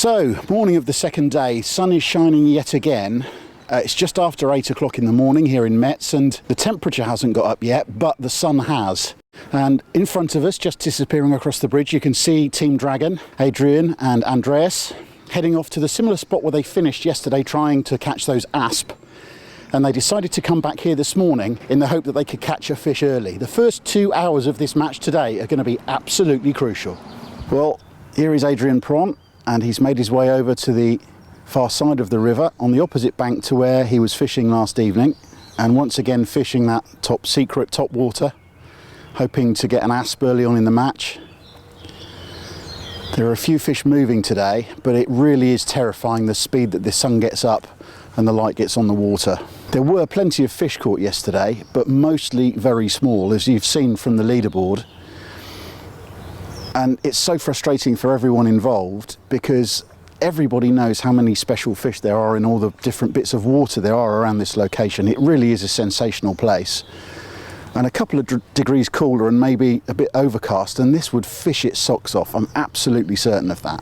So, morning of the second day, sun is shining yet again. It's just after 8 o'clock in the morning here in Metz, and the temperature hasn't got up yet, but the sun has. And in front of us, just disappearing across the bridge, you can see Team Dragon, Adrian and Andreas, heading off to the similar spot where they finished yesterday trying to catch those asp. And they decided to come back here this morning in the hope that they could catch a fish early. The first 2 hours of this match today are going to be absolutely crucial. Well, here is Adrian Pront, and he's made his way over to the far side of the river on the opposite bank to where he was fishing last evening, and once again fishing that top secret top water, hoping to get an asp early on in the match. There are a few fish moving today, but it really is terrifying the speed that the sun gets up and the light gets on the water. There were plenty of fish caught yesterday, but mostly very small, as you've seen from the leaderboard. And it's so frustrating for everyone involved because everybody knows how many special fish there are in all the different bits of water there are around this location. It really is a sensational place. And a couple of degrees cooler and maybe a bit overcast, and this would fish its socks off. I'm absolutely certain of that.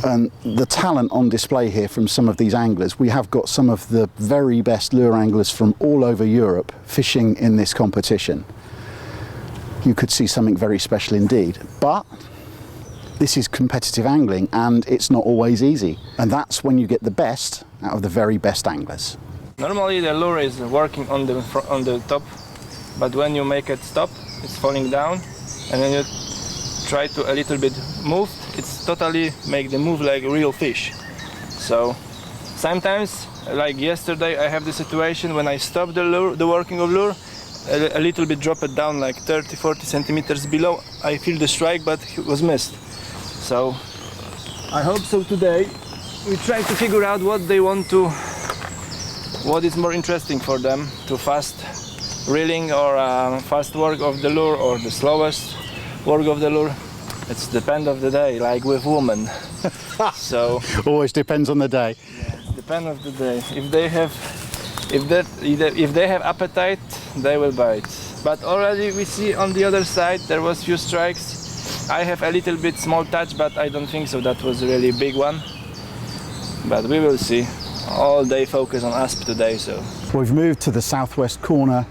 And the talent on display here from some of these anglers, we have got some of the very best lure anglers from all over Europe fishing in this competition. You could see something very special indeed. But this is competitive angling, and it's not always easy. And that's when you get the best out of the very best anglers. Normally the lure is working on the top, but when you make it stop, it's falling down, and then you try to a little bit move, it's totally make the move like a real fish. So sometimes, like yesterday, I have the situation when I stop the lure, the working of lure, a little bit drop it down like 30-40 centimeters below. I feel the strike, but it was missed. So I hope so today we try to figure out what they want to, what is more interesting for them, to fast reeling or fast work of the lure or the slowest work of the lure. It's depend of the day, like with women. So always depends on the day. Yeah, depend of the day. If they have appetite, they will bite. But already we see on the other side there was few strikes. I have a little bit small touch, but I don't think so that was a really big one. But we will see. All day focus on asp today. So we've moved to the southwest corner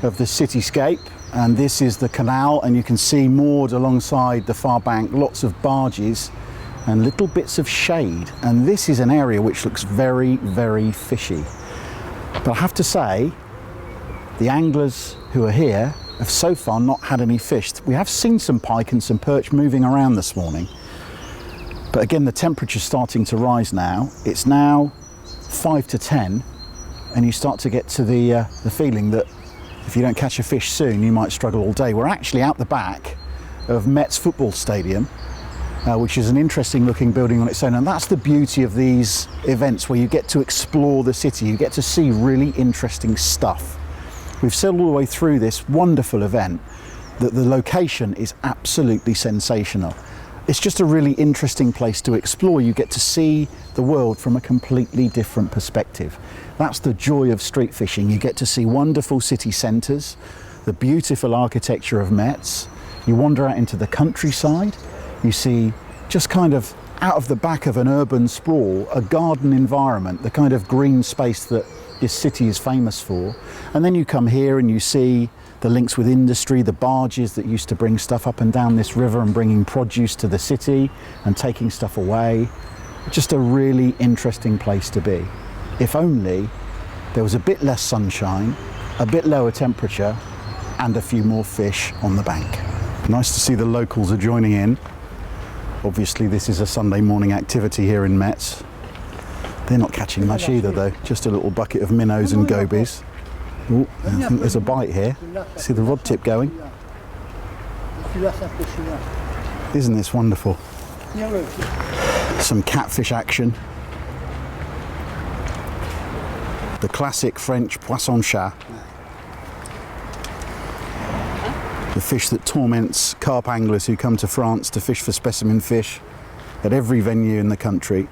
of the cityscape, and this is the canal, and you can see moored alongside the far bank lots of barges and little bits of shade, and this is an area which looks very, very fishy. But I have to say, the anglers who are here have so far not had any fish. We have seen some pike and some perch moving around this morning, but again the temperature's starting to rise now. It's now 5 to 10, and you start to get to the feeling that if you don't catch a fish soon, you might struggle all day. We're actually out the back of Metz football stadium, which is an interesting looking building on its own, and that's the beauty of these events where you get to explore the city, you get to see really interesting stuff. We've said all the way through this wonderful event that the location is absolutely sensational. It's just a really interesting place to explore. You get to see the world from a completely different perspective. That's the joy of street fishing. You get to see wonderful city centres, the beautiful architecture of Metz. You wander out into the countryside. You see just kind of out of the back of an urban sprawl, a garden environment, the kind of green space that this city is famous for. And then you come here and you see the links with industry, the barges that used to bring stuff up and down this river and bringing produce to the city and taking stuff away. Just a really interesting place to be. If only there was a bit less sunshine, a bit lower temperature, and a few more fish on the bank. Nice to see the locals are joining in. Obviously this is a Sunday morning activity here in Metz. They're not catching much either though, just a little bucket of minnows and gobies. Ooh, I think there's a bite here. See the rod tip going? Isn't this wonderful? Some catfish action. The classic French poisson chat. The fish that torments carp anglers who come to France to fish for specimen fish at every venue in the country.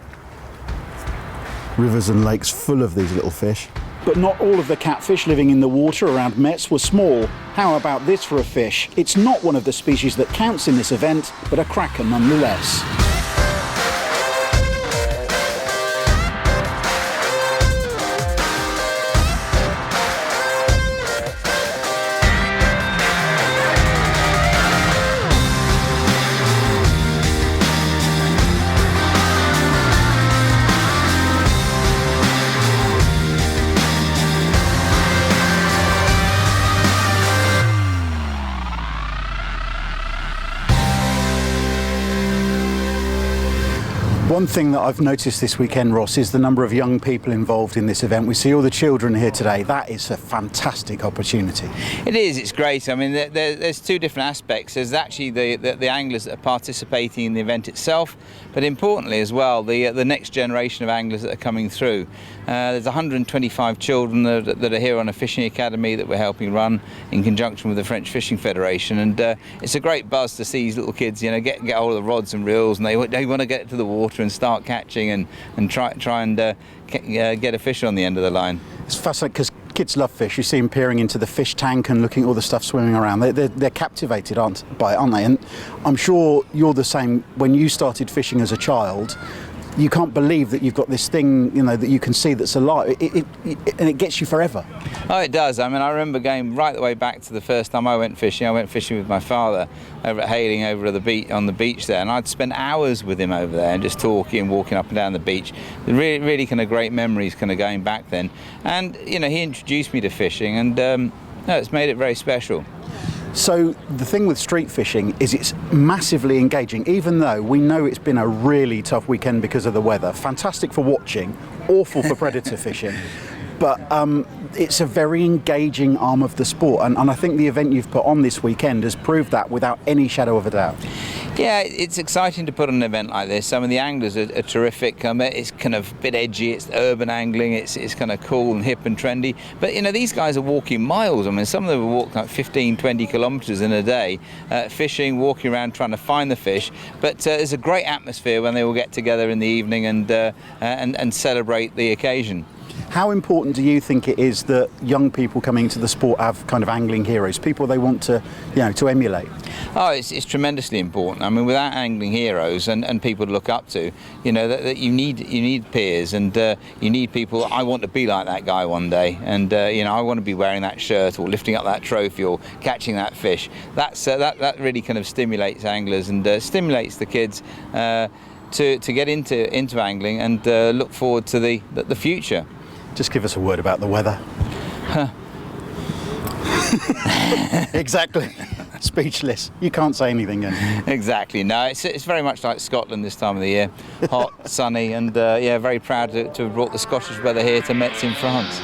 Rivers and lakes full of these little fish. But not all of the catfish living in the water around Metz were small. How about this for a fish? It's not one of the species that counts in this event, but a cracker nonetheless. One thing that I've noticed this weekend, Ross, is the number of young people involved in this event. We see all the children here today. That is a fantastic opportunity. It is, it's great. I mean, there's two different aspects. There's actually the anglers that are participating in the event itself, but importantly as well, the next generation of anglers that are coming through. There's 125 children that are here on a fishing academy that we're helping run in conjunction with the French Fishing Federation, and it's a great buzz to see these little kids, you know, get hold of the rods and reels, and they want to get to the water and start catching and try and get a fish on the end of the line. It's fascinating because kids love fish. You see them peering into the fish tank and looking at all the stuff swimming around. They're captivated by it, aren't they? And I'm sure you're the same. When you started fishing as a child, you can't believe that you've got this thing, you know, that you can see that's alive. And it gets you forever. Oh, it does. I mean, I remember going right the way back to the first time I went fishing. I went fishing with my father over at Hayling, over on the beach there, and I'd spend hours with him over there and just talking, walking up and down the beach. Really kind of great memories kind of going back then. And, you know, he introduced me to fishing, and it's made it very special. So the thing with street fishing is it's massively engaging, even though we know it's been a really tough weekend because of the weather. Fantastic for watching, awful for predator fishing. But it's a very engaging arm of the sport, and I think the event you've put on this weekend has proved that without any shadow of a doubt. Yeah, it's exciting to put on an event like this. Some of the anglers are terrific. It's kind of a bit edgy, it's urban angling, it's kind of cool and hip and trendy. But, you know, these guys are walking miles. I mean, some of them are walking like 15, 20 kilometres in a day, fishing, walking around trying to find the fish. But there's a great atmosphere when they all get together in the evening and celebrate the occasion. How important do you think it is that young people coming into the sport have kind of angling heroes, people they want to, you know, to emulate? Oh, it's tremendously important. I mean, without angling heroes and people to look up to, you know, that you need peers, and you need people. I want to be like that guy one day, and you know, I want to be wearing that shirt or lifting up that trophy or catching that fish. That really kind of stimulates anglers and stimulates the kids to get into angling and look forward to the future. Just give us a word about the weather. Exactly. Speechless. You can't say anything then. Exactly. No, it's very much like Scotland this time of the year. Hot, sunny, and yeah, very proud to have brought the Scottish weather here to Metz in France.